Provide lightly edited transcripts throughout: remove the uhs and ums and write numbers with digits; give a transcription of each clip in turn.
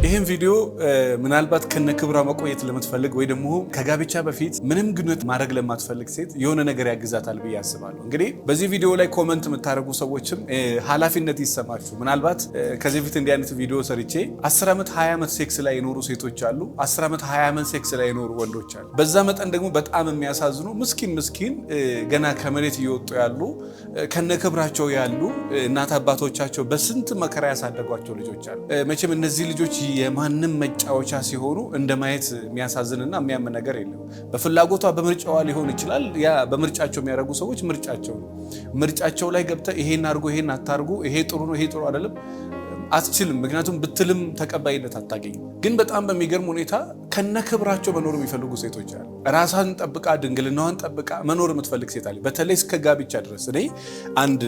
ይህን ቪዲዮ ምናልባት ከነክብሯ መቆየት ለምትፈልግ ወይ ደግሞ ከጋብቻ በፊት ምንም ግንኙነት ማድረግ ለማትፈልግ ሴት የሆነ ነገር ያግዛታል ብዬ አስባለሁ። እንግዲህ በዚህ ቪዲዮ ላይ ኮመንት የምታደርጉ ሰዎችም ኃላፊነት ይሰማችሁ። ምናልባት ከዚህ በፊት እንዲህ አይነት ቪዲዮ ሰርቼ 10 ዓመት 20 ዓመት ሴክስ ላይ የኖሩ ሴቶች አሉ፣ 10 ዓመት 20 ዓመት ሴክስ ላይ የኖሩ ወንዶች አሉ። በዛ መጠን ደግሞ በጣም የሚያሳዝኑ ምስኪን ገና ከመሬት እየወጡ ያሉ ከነክብራቸው ያሉ እናት አባቶቻቸው በስንት መከራ ያሳደጓቸው ልጆች አሉ። መቼም እነዚህ ልጆች የማንም መጫወቻ ሲሆኑ እንደማየት የሚያሳዝንና የሚያም ነገር የለም። በፍላጎቷ በምርጫዋ ሊሆን ይችላል። ያ በምርጫቸው የሚያደርጉ ሰዎች ምርጫቸው ላይ ገብተህ ይሄን አድርጎ ይሄን አታርጉ፣ ይሄ ጥሩ ነው ይሄ ጥሩ አይደለም አትችልም። ምክንያቱም ብትልም ተቀባይነት አታገኝም። ግን በጣም በሚገርም ሁኔታ ከነክብራቸው መኖር የሚፈልጉ ሴቶች አሉ። ራሷን ጠብቃ ድንግልናዋን ጠብቃ መኖር የምትፈልግ ሴት አለ። በተለይ እስከ ጋብቻ ድረስ። እኔ አንድ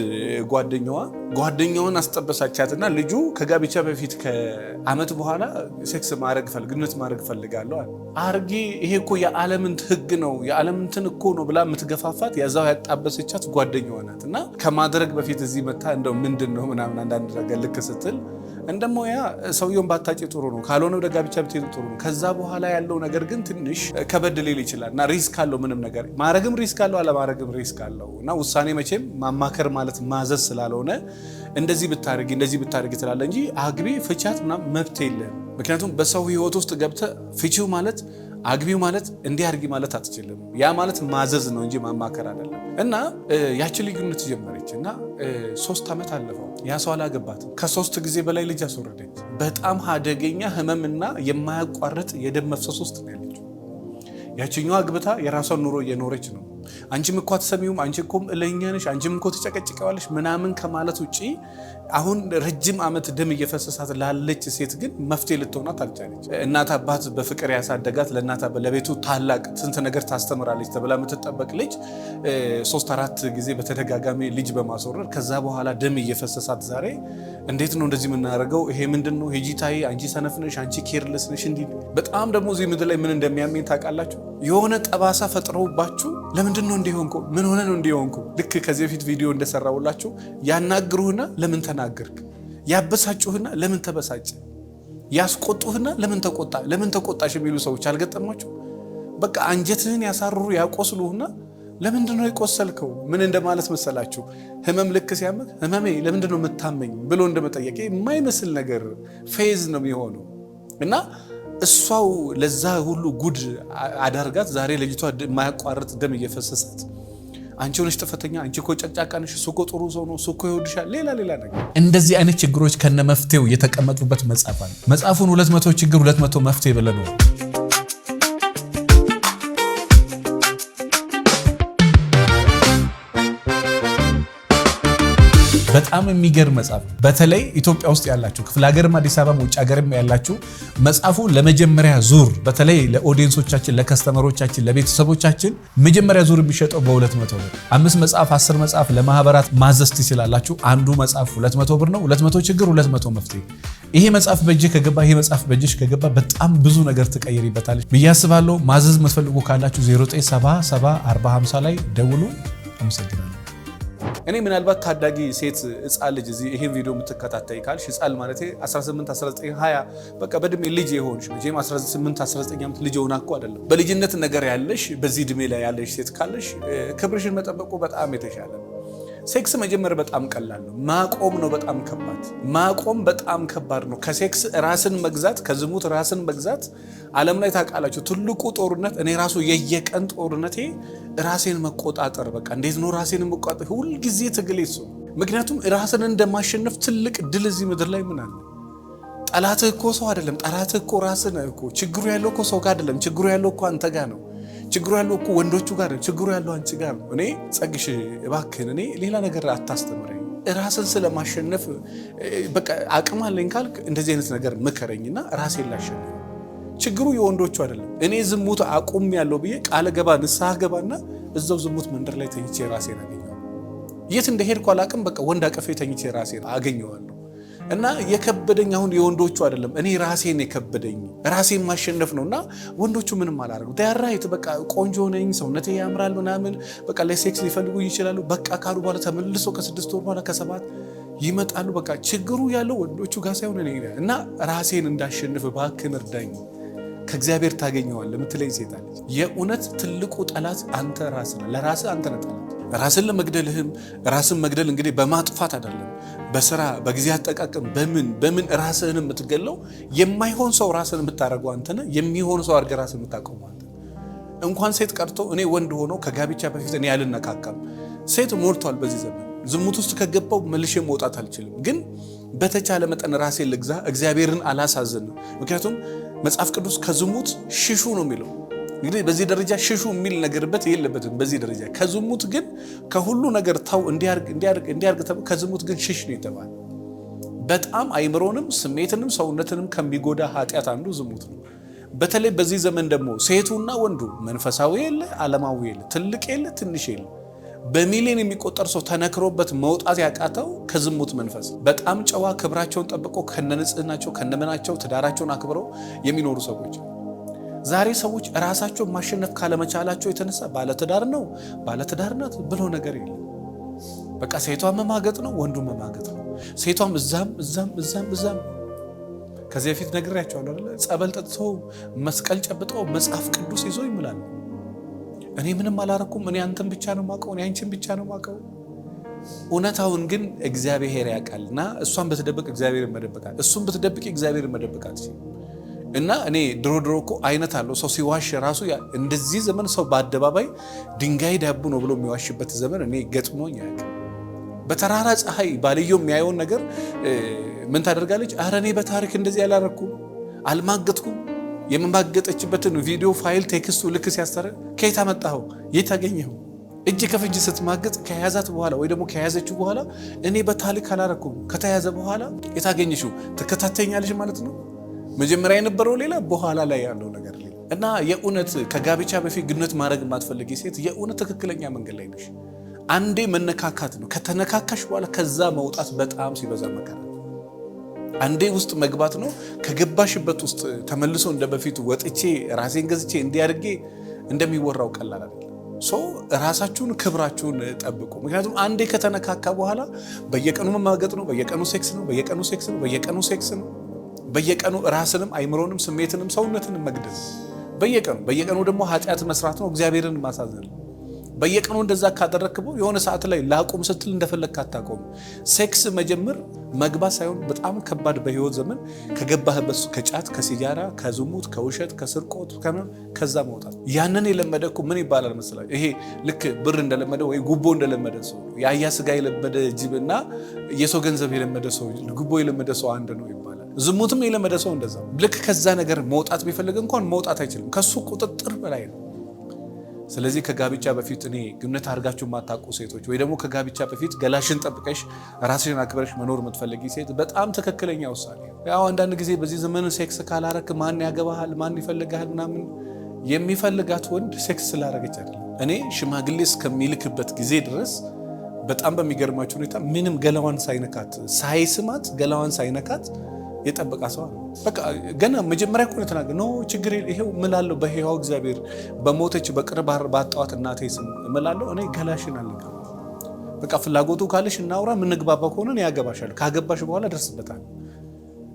ጓደኛዋን አስጠበሳቻትና ልጁ ከጋብቻ በፊት ከዓመት በኋላ ሴክስ ግንኙነት ማድረግ ፈልጋለሁ አርጊ፣ ይሄ እኮ የዓለምን ሕግ ነው የዓለምንትን እኮ ነው ብላ የምትገፋፋት ያዛው ያጣበሰቻት ጓደኛዋ ናት። እና ከማድረግ በፊት እዚህ መታ እንደው ምንድን ነው ምናምን አንዳንድ ነገር ልክ ስትል እንደሞያ ሰውየውን ባታጭ ጥሩ ነው፣ ካልሆነ ወደ ጋብቻ ብትሄዱ ጥሩ ነው። ከዛ በኋላ ያለው ነገር ግን ትንሽ ከበድ ሊል ይችላል እና ሪስክ አለው። ምንም ነገር ማረግም ሪስክ አለው፣ አለማረግም ሪስክ አለው። እና ውሳኔ መቼም ማማከር ማለት ማዘዝ ስላልሆነ እንደዚህ ብታረጊ ትላለህ እንጂ አግቢ ፍቻት ምናምን መብት የለም። ምክንያቱም በሰው ህይወት ውስጥ ገብተህ ፍቺው ማለት አግቢው ማለት እንዲህ አድርጊ ማለት አትችልም። ያ ማለት ማዘዝ ነው እንጂ ማማከር አይደለም። እና ያቺ ልዩነት ጀመረች እና 3 ዓመት አለፈው። ያ ሰው አላገባትም። ከ3 ጊዜ በላይ ልጅ አስወረደች። በጣም አደገኛ ህመምና የማያቋርጥ የደም መፍሰስ ውስጥ ነው ያለችው። ያቺኛዋ አግብታ የራሷን ኑሮ እየኖረች ነው። አንቺም እኮ አትሰሚውም፣ አንቺ እኮ እለኛ ነሽ፣ አንቺም እኮ ትጨቀጭቀዋለሽ ምናምን ከማለት ውጪ አሁን ረጅም ዓመት ደም እየፈሰሳት ላለች ሴት ግን መፍትሄ ልትሆናት አልቻለች። እናት አባት በፍቅር ያሳደጋት ለቤቱ ታላቅ ስንት ነገር ታስተምራለች ተብላ የምትጠበቅ ልጅ 3-4 ጊዜ በተደጋጋሚ ልጅ በማስወረድ ከዛ በኋላ ደም እየፈሰሳት ዛሬ እንዴት ነው እንደዚህ የምናደርገው? ይሄ ምንድን ነው? ሂጂታይ፣ አንቺ ሰነፍነሽ፣ አንቺ ኬርለስ ነሽ። እንዲህ በጣም ደግሞ እዚህ ምድር ላይ ምን እንደሚያመኝ ታውቃላችሁ? የሆነ ጠባሳ ፈጥረውባችሁ ለምንድን ነው እንዲሆንኩ? ምን ሆነ ነው እንዲሆንኩ? ልክ ከዚህ በፊት ቪዲዮ እንደሰራውላችሁ ያናግሩህና ለምን ተናገርክ? ያበሳጩህና ለምን ተበሳጭ? ያስቆጡህና ለምን ተቆጣሽ የሚሉ ሰዎች አልገጠሟችሁ? በቃ አንጀትህን ያሳርሩ ያቆስሉህና ለምንድን ነው የቆሰልከው? ምን እንደማለት መሰላችሁ? ህመም ልክ ሲያመህ ህመሜ ለምንድን ነው የምታመኝ ብሎ እንደመጠየቅ የማይመስል ነገር ፌዝ ነው የሚሆነው። እና እሷው ለዛ ሁሉ ጉድ አዳርጋት ዛሬ ልጅቷ የማያቋርጥ ደም እየፈሰሳት አንቺ ሆነሽ ጥፋተኛ፣ አንቺ እኮ ጨቅጫቃ ነሽ፣ እሱ እኮ ጥሩ ሰው ነው፣ እሱ እኮ ይወድሻል፣ ሌላ ነገር። እንደዚህ አይነት ችግሮች ከነ መፍትሄው የተቀመጡበት መጽሐፍ አለ። መጽሐፉን 200 ችግር 200 መፍትሄ ብለን ነው። በጣም የሚገርም መጽሐፍ። በተለይ ኢትዮጵያ ውስጥ ያላችሁ ክፍለ ሀገርም አዲስ አበባም ውጭ ሀገርም ያላችሁ መጽሐፉ ለመጀመሪያ ዙር በተለይ ለኦዲየንሶቻችን፣ ለከስተመሮቻችን፣ ለቤተሰቦቻችን መጀመሪያ ዙር የሚሸጠው በ200 ብር 5 መጽሐፍ 10 መጽሐፍ ለማህበራት ማዘዝ ትችላላችሁ። አንዱ መጽሐፍ 200 ብር ነው። 200 ችግር 200 መፍትሄ። ይሄ መጽሐፍ በእጅህ ከገባ ይሄ መጽሐፍ በእጅሽ ከገባ በጣም ብዙ ነገር ትቀይሪበታለች ብዬ አስባለሁ። ማዘዝ የምትፈልጉ ካላችሁ 09774050 ላይ ደውሉ። አመሰግናለሁ። እኔ ምናልባት ታዳጊ ሴት ሕፃን ልጅ እዚህ ይሄን ቪዲዮ የምትከታተይ ካልሽ ሕፃን ማለት 18 19 20 በቃ በእድሜ ልጅ የሆንሽ መቼም 18 19 ዓመት ልጅ ሆና እኮ አይደለም። በልጅነት ነገር ያለሽ በዚህ እድሜ ላይ ያለሽ ሴት ካለሽ ክብርሽን መጠበቁ በጣም የተሻለ ነው። ሴክስ መጀመር በጣም ቀላል ነው። ማቆም ነው በጣም ከባድ። ማቆም በጣም ከባድ ነው። ከሴክስ ራስን መግዛት፣ ከዝሙት ራስን መግዛት ዓለም ላይ ታውቃላችሁ ትልቁ ጦርነት። እኔ ራሱ የየቀን ጦርነቴ ራሴን መቆጣጠር። በቃ እንዴት ነው ራሴን መቆጣጠር? ሁል ጊዜ ትግል እሱ። ምክንያቱም ራስን እንደማሸነፍ ትልቅ ድል እዚህ ምድር ላይ ምን አለ? ጠላትህ እኮ ሰው አይደለም። ጠላትህ እኮ ራስህ ነህ እኮ። ችግሩ ያለው እኮ ሰው ጋር አይደለም። ችግሩ ያለው እኮ አንተ ጋር ነው። ችግሩ ያለው እኮ ወንዶቹ ጋር ነው። ችግሩ ያለው አንቺ ጋር ነው። እኔ ጸግሽ እባክህን እኔ ሌላ ነገር አታስተምረኝ። ራስን ስለማሸነፍ በቃ አቅም አለኝ ካልክ እንደዚህ አይነት ነገር ምከረኝና ራሴን ላሸነፍ። ችግሩ የወንዶቹ አይደለም። እኔ ዝሙት አቁም ያለው ብዬ ቃለ ገባ ንስሐ ገባና እዛው ዝሙት መንደር ላይ ተኝቼ ራሴን አገኘዋለሁ። የት እንደሄድኩ አላቅም። በቃ ወንድ አቀፌ ተኝቼ ራሴን አገኘዋለሁ። እና የከበደኝ አሁን የወንዶቹ አይደለም፣ እኔ ራሴን የከበደኝ ራሴን ማሸነፍ ነውና ወንዶቹ ምንም አላደረጉ። ዳራይት በቃ ቆንጆ ነኝ፣ ሰውነቴ ያምራል ምናምን በቃ ለሴክስ ሊፈልጉ ይችላሉ። በቃ ካሉ በኋላ ተመልሶ ከ6 ወር በኋላ ከ7 ይመጣሉ። በቃ ችግሩ ያለው ወንዶቹ ጋር ሳይሆን እኔ እና ራሴን እንዳሸንፍ እባክህን እርዳኝ ከእግዚአብሔር ታገኘዋለህ የምትለኝ ሴት አለች። የእውነት ትልቁ ጠላት አንተ ራስህ ነህ። ለራስህ አንተ ነህ ጠላት። ራስን ለመግደልህም ራስን መግደል እንግዲህ በማጥፋት አይደለም፣ በስራ በጊዜ አጠቃቀም በምን ራስህን የምትገለው የማይሆን ሰው ራስን የምታደርገው አንተ ነህ። የሚሆን ሰው አድርገህ ራስን የምታቆመው አንተ ነህ። እንኳን ሴት ቀርቶ እኔ ወንድ ሆኖ ከጋብቻ በፊት እኔ አልነካካም። ሴት ሞልቷል በዚህ ዘመን። ዝሙት ውስጥ ከገባው መልሼ መውጣት አልችልም። ግን በተቻለ መጠን ራሴን ልግዛ፣ እግዚአብሔርን አላሳዝንም። ምክንያቱም መጽሐፍ ቅዱስ ከዝሙት ሽሹ ነው የሚለው። እንግዲህ በዚህ ደረጃ ሽሹ የሚል ነገርበት የለበትም። በዚህ ደረጃ ከዝሙት ግን ከሁሉ ነገር ታው እንዲያርግ ከዝሙት ግን ሽሽ ነው የተባለ። በጣም አይምሮንም ስሜትንም ሰውነትንም ከሚጎዳ ኃጢአት አንዱ ዝሙት ነው። በተለይ በዚህ ዘመን ደግሞ ሴቱና ወንዱ መንፈሳዊ የለ ዓለማዊ የለ፣ ትልቅ የለ ትንሽ የለ፣ በሚሊዮን የሚቆጠር ሰው ተነክሮበት መውጣት ያቃተው ከዝሙት መንፈስ። በጣም ጨዋ ክብራቸውን ጠብቀው ከነንጽህናቸው ከነመናቸው ትዳራቸውን አክብረው የሚኖሩ ሰዎች ዛሬ ሰዎች ራሳቸውን ማሸነፍ ካለመቻላቸው የተነሳ ባለትዳር ነው ባለትዳርናት ብሎ ነገር የለም። በቃ ሴቷን መማገጥ ነው፣ ወንዱ መማገጥ ነው። ሴቷም እዛም ከዚህ በፊት ነግሬያቸዋለሁ አይደል? ጸበል ጠጥተው መስቀል ጨብጠው መጽሐፍ ቅዱስ ይዞ ይምላል። እኔ ምንም አላረኩም፣ እኔ አንተን ብቻ ነው ማቀው፣ እኔ አንቺን ብቻ ነው ማቀው። እውነታውን ግን እግዚአብሔር ያውቃልና እሷን ብትደብቅ እግዚአብሔር መደበቃት፣ እሱን ብትደብቅ እግዚአብሔር መደበቃት። እና እኔ ድሮ እኮ አይነት አለው ሰው ሲዋሽ ራሱ። እንደዚህ ዘመን ሰው በአደባባይ ድንጋይ ዳቦ ነው ብሎ የሚዋሽበት ዘመን እኔ ገጥሞኝ ያውቃል። በተራራ ፀሐይ ባልየው የሚያየውን ነገር ምን ታደርጋለች? ኧረ እኔ በታሪክ እንደዚህ ያላረኩም አልማገጥኩም። የምማገጠችበትን ቪዲዮ ፋይል ቴክስቱ ልክ ሲያስተረ ከየት አመጣኸው? የት አገኘኸው? እጅ ከፍንጅ ስትማገጥ ከያዛት በኋላ ወይ ደግሞ ከያዘችው በኋላ እኔ በታሪክ አላረኩም። ከተያዘ በኋላ የታገኘሽው ትከታተኛለሽ ማለት ነው። መጀመሪያ የነበረው ሌላ፣ በኋላ ላይ ያለው ነገር ሌላ። እና የእውነት ከጋብቻ በፊት ግንኙነት ማድረግ የማትፈልጊ ሴት የእውነት ትክክለኛ መንገድ ላይ ነሽ። አንዴ መነካካት ነው። ከተነካካሽ በኋላ ከዛ መውጣት በጣም ሲበዛ መከራ። አንዴ ውስጥ መግባት ነው። ከገባሽበት ውስጥ ተመልሶ እንደ በፊቱ ወጥቼ ራሴን ገዝቼ እንዲያድርጌ እንደሚወራው ቀላል አይደለም። ራሳችሁን ክብራችሁን ጠብቁ። ምክንያቱም አንዴ ከተነካካ በኋላ በየቀኑ መማገጥ ነው፣ በየቀኑ ሴክስ ነው፣ በየቀኑ ሴክስ ነው። በየቀኑ ራስንም አይምሮንም ስሜትንም ሰውነትንም መግደል፣ በየቀኑ ደግሞ ኃጢአት መስራት ነው፣ እግዚአብሔርን ማሳዘን። በየቀኑ እንደዛ ካደረክበው የሆነ ሰዓት ላይ ላቁም ስትል እንደፈለግክ አታቆም። ሴክስ መጀመር መግባት ሳይሆን በጣም ከባድ በህይወት ዘመን ከገባህበት ከጫት ከሲጃራ ከዝሙት ከውሸት ከስርቆት ከዛ መውጣት። ያንን የለመደ እኮ ምን ይባላል መሰላችሁ? ይሄ ልክ ብር እንደለመደ ወይ ጉቦ እንደለመደ ሰው፣ የአህያ ስጋ የለመደ ጅብና የሰው ገንዘብ የለመደ ሰው፣ ጉቦ የለመደ ሰው አንድ ነው ይባላል። ዝሙትም የለመደ ሰው እንደዛ ልክ ከዛ ነገር መውጣት ቢፈልግ እንኳን መውጣት አይችልም። ከሱ ቁጥጥር በላይ ነው። ስለዚህ ከጋብቻ በፊት እኔ ግንኙነት አድርጋችሁ የማታውቁ ሴቶች ወይ ደግሞ ከጋብቻ በፊት ገላሽን ጠብቀሽ ራስሽን አክብረሽ መኖር የምትፈልጊ ሴት በጣም ትክክለኛ ውሳኔ። ያው አንዳንድ ጊዜ በዚህ ዘመን ሴክስ ካላረክ ማን ያገባሃል ማን ይፈልጋል ምናምን። የሚፈልጋት ወንድ ሴክስ ስላረገች አይደለም። እኔ ሽማግሌ እስከሚልክበት ጊዜ ድረስ በጣም በሚገርማችሁ ሁኔታ ምንም ገላዋን ሳይነካት ሳይስማት ገላዋን ሳይነካት የጠበቃ ሰው አለ። በቃ ገና መጀመሪያ እኮ ተናገ ነው ችግር ይሄው እምላለሁ በሕያው እግዚአብሔር በሞተች በቅርብ ባጣዋት እናቴ ስም እምላለሁ እኔ ገላሽን አልነካም። በቃ ፍላጎቱ ካለሽ እናውራ፣ ምንግባባ ከሆነ እኔ ያገባሻለሁ፣ ካገባሽ በኋላ ደርስበታል።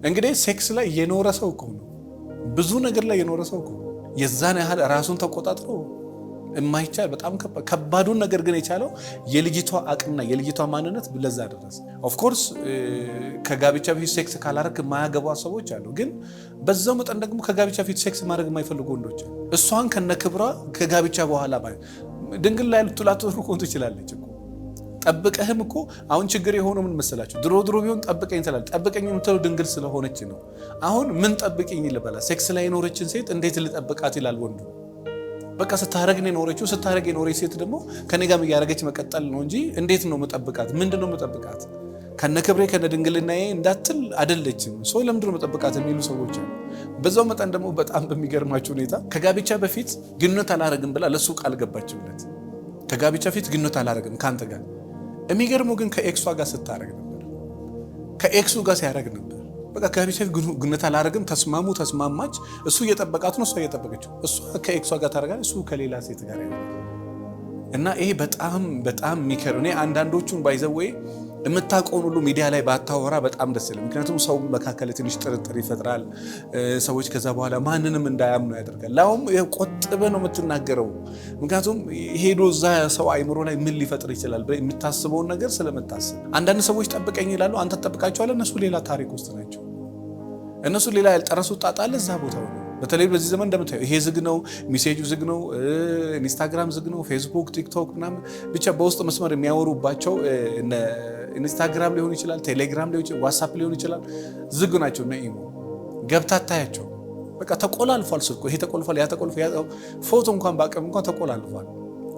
እንግዲህ ሴክስ ላይ የኖረ ሰው እኮ ነው፣ ብዙ ነገር ላይ የኖረ ሰው እኮ የዛን ያህል ራሱን ተቆጣጥሮ የማይቻል በጣም ከባዱን ነገር ግን የቻለው የልጅቷ አቅምና የልጅቷ ማንነት ለዛ ድረስ። ኦፍ ኮርስ ከጋብቻ በፊት ሴክስ ካላረክ የማያገባ ሰዎች አሉ። ግን በዛው መጠን ደግሞ ከጋብቻ በፊት ሴክስ ማድረግ የማይፈልጉ ወንዶች አሉ። እሷን ከነክብሯ ከጋብቻ በኋላ ድንግል ላይ ልትላትሩ ትችላለች እኮ ጠብቀህም እኮ። አሁን ችግር የሆነው ምን መሰላችሁ? ድሮ ቢሆን ጠብቀኝ ትላለች። ጠብቀኝ የምትለው ድንግል ስለሆነች ነው። አሁን ምን ጠብቀኝ ልበላ? ሴክስ ላይ የኖረችን ሴት እንዴት ልጠብቃት ይላል ወንዱ። በቃ ስታረግ ነው የኖረችው። ስታረግ የኖረች ሴት ደግሞ ከኔ ጋር እያረገች መቀጠል ነው እንጂ እንዴት ነው መጠብቃት? ምንድነው መጠብቃት? ከነ ክብሬ ከነ ድንግልናዬ እንዳትል አይደለችም። ሰው ለምንድን ነው መጠብቃት የሚሉ ሰዎች አሉ። በዛው መጠን ደግሞ በጣም በሚገርማችሁ ሁኔታ ከጋብቻ በፊት ግንኙነት አላረግም ብላ ለሱ ቃል ገባችለት። ከጋብቻ በፊት ግንኙነት አላረግም ካንተ ጋር። የሚገርመው ግን ከኤክሷ ጋር ስታረግ ነበር፣ ከኤክሱ ጋር ሲያረግ ነበር። በቃ ከጋብቻ በፊት ግንኙነት አላረግም፣ ተስማሙ፣ ተስማማች። እሱ እየጠበቃት ነው፣ እሷ እየጠበቀችው። እሷ ከኤክሷ ጋር ታረጋለች፣ እሱ ከሌላ ሴት ጋር ያደርጋል። እና ይሄ በጣም የሚከር እኔ አንዳንዶቹን ባይዘው የምታውቀውን ሁሉ ሚዲያ ላይ ባታወራ በጣም ደስ ይላል። ምክንያቱም ሰው መካከል ትንሽ ጥርጥር ይፈጥራል። ሰዎች ከዛ በኋላ ማንንም እንዳያምኑ ያደርጋል። ላውም ቆጥበህ ነው የምትናገረው። ምክንያቱም ሄዶ እዛ ሰው አይምሮ ላይ ምን ሊፈጥር ይችላል የምታስበውን ነገር ስለምታስብ። አንዳንድ ሰዎች ጠብቀኝ ይላሉ፣ አንተ ትጠብቃቸዋለህ። እነሱ ሌላ ታሪክ ውስጥ ናቸው። እነሱ ሌላ ያልጨረሱት ጣጣ አለ እዛ ቦታው ነው። በተለይ በዚህ ዘመን እንደምታየው ይሄ ዝግ ነው፣ ሜሴጁ ዝግ ነው፣ ኢንስታግራም ዝግ ነው፣ ፌስቡክ፣ ቲክቶክ ምናምን ብቻ በውስጥ መስመር የሚያወሩባቸው ኢንስታግራም ሊሆን ይችላል፣ ቴሌግራም ሊሆን ይችላል፣ ዋትስአፕ ሊሆን ይችላል፣ ዝግ ናቸው። እና ኢሞ ገብታ ታያቸው በቃ ተቆላልፏል። ስልኩ ይሄ ተቆልፏል፣ ያ ተቆልፏል። ፎቶ እንኳን ባቀም እንኳን ተቆላልፏል።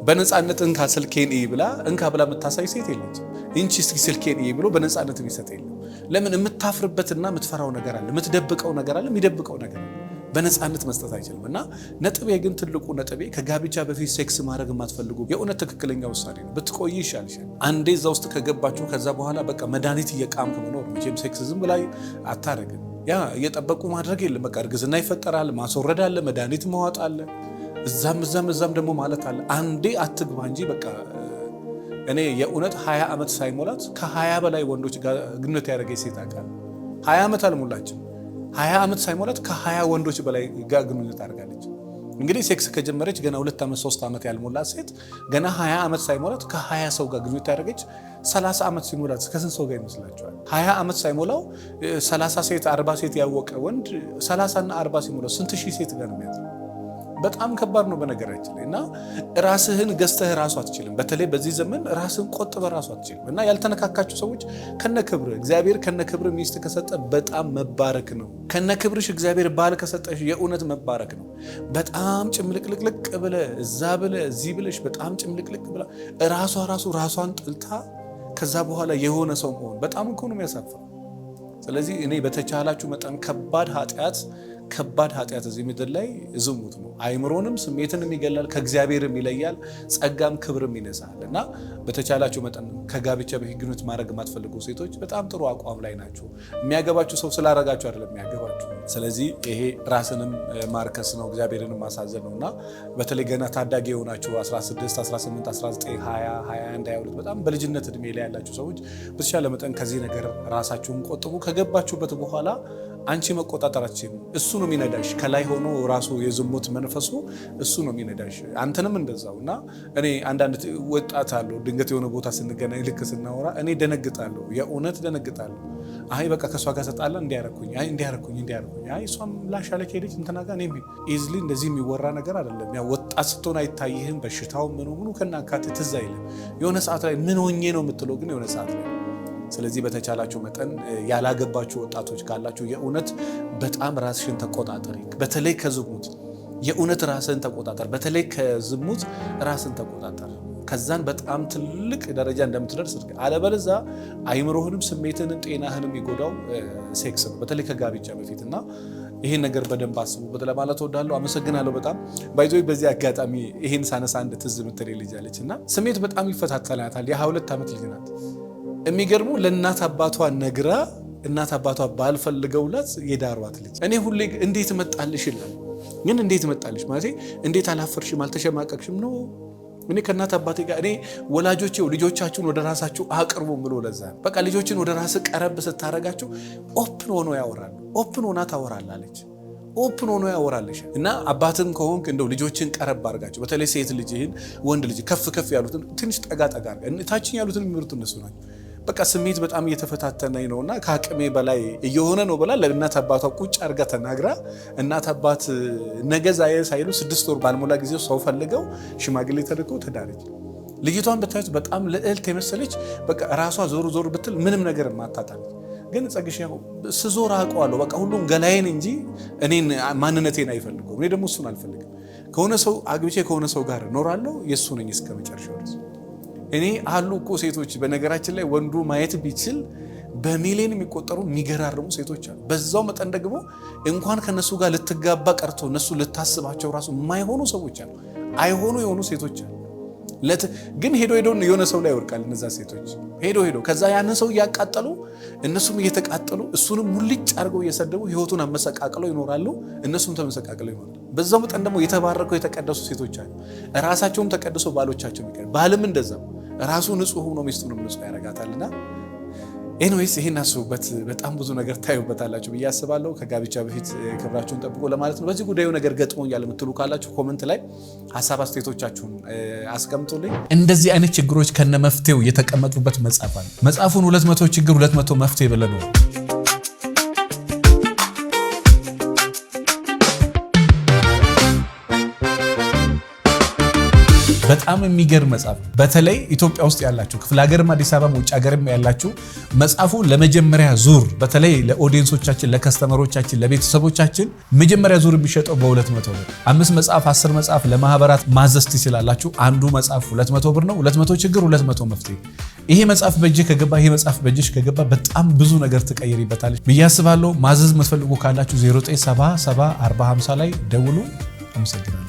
በነፃነት እንካ ስልኬን ብላ እንካ ብላ የምታሳይ ሴት የለች። እንቺ እስኪ ስልኬን ብሎ በነፃነት የሚሰጥ የለም። ለምን? የምታፍርበትና የምትፈራው ነገር አለ፣ የምትደብቀው ነገር አለ፣ የሚደብቀው ነገር አለ። በነፃነት መስጠት አይችልም። እና ነጥቤ ግን ትልቁ ነጥቤ ከጋብቻ በፊት ሴክስ ማድረግ የማትፈልጉ የእውነት ትክክለኛ ውሳኔ ነው። ብትቆይ ይሻልሻል። አንዴ እዛ ውስጥ ከገባችሁ ከዛ በኋላ በቃ መድኃኒት እየቃምክ መኖር። መቼም ሴክስ ዝም ብላ አታረግም። ያ እየጠበቁ ማድረግ የለም። በቃ እርግዝና ይፈጠራል፣ ማስወረድ አለ፣ መድኃኒት ማዋጥ አለ፣ እዛም ደግሞ ማለት አለ። አንዴ አትግባ እንጂ በቃ እኔ የእውነት 20 ዓመት ሳይሞላት ከ20 በላይ ወንዶች ጋር ግንኙነት ያደረገች ሴት አውቃለሁ። 20 ዓመት አልሞላችም። 20 ዓመት ሳይሞላት ከ20 ወንዶች በላይ ጋር ግንኙነት አድርጋለች። እንግዲህ ሴክስ ከጀመረች ገና 2 ዓመት 3 ዓመት ያልሞላት ሴት ገና 20 ዓመት ሳይሞላት ከ20 ሰው ጋር ግንኙነት ያደረገች 30 ዓመት ሲሞላት ከስንት ሰው ጋር ይመስላችኋል? 20 ዓመት ሳይሞላው 30 ሴት 40 ሴት ያወቀ ወንድ 30 እና 40 ሲሞላው ስንት ሺህ ሴት ጋር ነው የሚያድረው? በጣም ከባድ ነው በነገራችን ላይ። እና ራስህን ገዝተህ ራሱ አትችልም። በተለይ በዚህ ዘመን ራስህን ቆጥበህ ራሱ አትችልም። እና ያልተነካካችሁ ሰዎች ከነክብር እግዚአብሔር ከነክብር ሚስት ከሰጠ በጣም መባረክ ነው። ከነክብርሽ እግዚአብሔር ባል ከሰጠሽ የእውነት መባረክ ነው። በጣም ጭምልቅልቅልቅ ብለህ እዛ ብለህ እዚህ ብለሽ በጣም ጭምልቅልቅ ብላ ራሷን ጥልታ ከዛ በኋላ የሆነ ሰው መሆን በጣም እኮ ነው የሚያሳፍረው። ስለዚህ እኔ በተቻላችሁ መጠን ከባድ ኃጢአት እዚህ ምድር ላይ ዝሙት ነው። አይምሮንም ስሜትንም ይገላል፣ ከእግዚአብሔርም ይለያል፣ ጸጋም ክብርም ይነሳል። እና በተቻላችሁ መጠን ከጋብቻ በፊት ግንኙነት ማድረግ የማትፈልጉ ሴቶች በጣም ጥሩ አቋም ላይ ናቸው። የሚያገባችሁ ሰው ስላረጋችሁ አይደለም የሚያገባችሁ። ስለዚህ ይሄ ራስንም ማርከስ ነው፣ እግዚአብሔርንም ማሳዘን ነው። እና በተለይ ገና ታዳጊ የሆናችሁ 16፣ 18፣ 19፣ 20፣ 21፣ 22 በጣም በልጅነት እድሜ ላይ ያላችሁ ሰዎች በተቻለ መጠን ከዚህ ነገር ራሳችሁን ቆጥቡ። ከገባችሁበት በኋላ አንቺ መቆጣጠራችን እሱ ነው የሚነዳሽ። ከላይ ሆኖ ራሱ የዝሙት መንፈሱ እሱ ነው የሚነዳሽ፣ አንተንም እንደዛው። እና እኔ አንዳንድ ወጣት አለው ድንገት የሆነ ቦታ ስንገናኝ ልክ ስናወራ እኔ ደነግጣለሁ፣ የእውነት ደነግጣለሁ። አይ በቃ ከሷ ጋር ተጣላ እንዲያረኩኝ አይ እሷም ላሻለ ከሄደች እንትና ጋር እኔ ኢዝሊ እንደዚህ የሚወራ ነገር አይደለም። ያ ወጣት ስትሆን አይታይህም፣ በሽታው ምኑ ከናካቴ ትዝ አይልም። የሆነ ሰዓት ላይ ምን ሆኜ ነው የምትለው ግን የሆነ ሰዓት ላይ። ስለዚህ በተቻላችሁ መጠን ያላገባችሁ ወጣቶች ካላችሁ የእውነት በጣም ራስሽን ተቆጣጠሪ። በተለይ ከዝሙት የእውነት ራስን ተቆጣጠር። በተለይ ከዝሙት ራስን ተቆጣጠር። ከዛን በጣም ትልቅ ደረጃ እንደምትደርስ አለበለዛ አይምሮህንም ስሜትንም ጤናህንም ይጎዳው ሴክስ ነው፣ በተለይ ከጋብቻ በፊት። እና ይሄን ነገር በደንብ አስቡበት ለማለት እወዳለሁ። አመሰግናለሁ በጣም ባይዞይ። በዚህ አጋጣሚ ይሄን ሳነሳ አንድ ትዝ የምትል ልጅ አለች እና ስሜት በጣም ይፈታተናታል። የ22 ዓመት ልጅ ናት። የሚገርሙ ለእናት አባቷ ነግራ እናት አባቷ ባልፈልገውላት የዳሯት ልጅ። እኔ ሁሌ እንዴት መጣልሽ ይላል። ግን እንዴት መጣልሽ ማለት እንዴት አላፈርሽም አልተሸማቀቅሽም ነው። እኔ ከእናት አባቴ ጋር እኔ ወላጆቼ ልጆቻችሁን ወደ ራሳችሁ አቅርቡ ብሎ ለዛ በቃ ልጆችን ወደ ራስ ቀረብ ስታረጋችሁ ኦፕን ሆኖ ያወራሉ። ኦፕን ሆና ታወራላለች። ኦፕን ሆኖ ያወራልሽ። እና አባትም ከሆንክ እንደው ልጆችን ቀረብ አድርጋቸው። በተለይ ሴት ልጅህን ወንድ ልጅ ከፍ ያሉትን ትንሽ ጠጋ ታችን ያሉትን የሚመሩት እነሱ ናቸው። በቃ ስሜት በጣም እየተፈታተነኝ ነውና ከአቅሜ በላይ እየሆነ ነው ብላ ለእናት አባቷ ቁጭ አድርጋ ተናግራ እናት አባት ነገ ዛሬ ሳይሉ 6 ወር ባልሞላ ጊዜ ሰው ፈልገው ሽማግሌ ተልከው ተዳረች። ልጅቷን ብታዩት በጣም ልዕልት የመሰለች በቃ ራሷ ዞር ብትል ምንም ነገር ማታጣለች። ግን ጸግሽ ያው ስዞር አውቀዋለሁ በቃ ሁሉም ገላዬን እንጂ እኔን ማንነቴን አይፈልገውም። እኔ ደግሞ እሱን አልፈልግም። ከሆነ ሰው አግብቼ ከሆነ ሰው ጋር እኖራለሁ፣ የእሱ ነኝ እስከ መጨረሻው ድረስ። እኔ አሉ እኮ ሴቶች በነገራችን ላይ ወንዱ ማየት ቢችል በሚሊዮን የሚቆጠሩ የሚገራርሙ ሴቶች አሉ። በዛው መጠን ደግሞ እንኳን ከነሱ ጋር ልትጋባ ቀርቶ እነሱ ልታስባቸው ራሱ የማይሆኑ ሰዎች አሉ። አይሆኑ የሆኑ ሴቶች አሉ። ግን ሄዶ የሆነ ሰው ላይ ይወርቃል። እነዛ ሴቶች ሄዶ ከዛ ያንን ሰው እያቃጠሉ እነሱም እየተቃጠሉ እሱንም ሙልጭ አድርገው እየሰደቡ ህይወቱን አመሰቃቅለው ይኖራሉ። እነሱም ተመሰቃቅለው ይኖራሉ። በዛው መጠን ደግሞ የተባረከው የተቀደሱ ሴቶች አሉ። ራሳቸውም ተቀድሶ ባሎቻቸው ይቀር ባልም እንደዛው ራሱ ንጹህ ሆኖ ሚስቱንም ንጹህ ያደርጋታልና ኤኒዌይስ ይሄን አስቡበት። በጣም ብዙ ነገር ታዩበታላችሁ ብዬ አስባለሁ። ከጋብቻ በፊት ክብራችሁን ጠብቁ ለማለት ነው። በዚህ ጉዳዩ ነገር ገጥሞኛል የምትሉ ካላችሁ ኮመንት ላይ ሀሳብ አስተያየቶቻችሁን አስቀምጡልኝ። እንደዚህ አይነት ችግሮች ከነ መፍትሄው የተቀመጡበት መጽሐፍ አለ። መጽሐፉን 200 ችግር 200 መፍትሄ ብለን ነው። በጣም የሚገርም መጽሐፍ። በተለይ ኢትዮጵያ ውስጥ ያላችሁ ክፍለ ሀገርም አዲስ አበባም ውጭ ሀገርም ያላችሁ መጽሐፉ ለመጀመሪያ ዙር በተለይ ለኦዲየንሶቻችን፣ ለከስተመሮቻችን፣ ለቤተሰቦቻችን መጀመሪያ ዙር የሚሸጠው በ200 ብር 5 መጽሐፍ 10 መጽሐፍ ለማህበራት ማዘዝ ትችላላችሁ። አንዱ መጽሐፍ 200 ብር ነው። 200 ችግር 200 መፍትሄ። ይሄ መጽሐፍ በእጅ ከገባ ይሄ መጽሐፍ በእጅሽ ከገባ በጣም ብዙ ነገር ትቀይሪበታለች ብዬ አስባለሁ። ማዘዝ የምትፈልጉ ካላችሁ 0977 4050 ላይ ደውሉ። አመሰግናለሁ።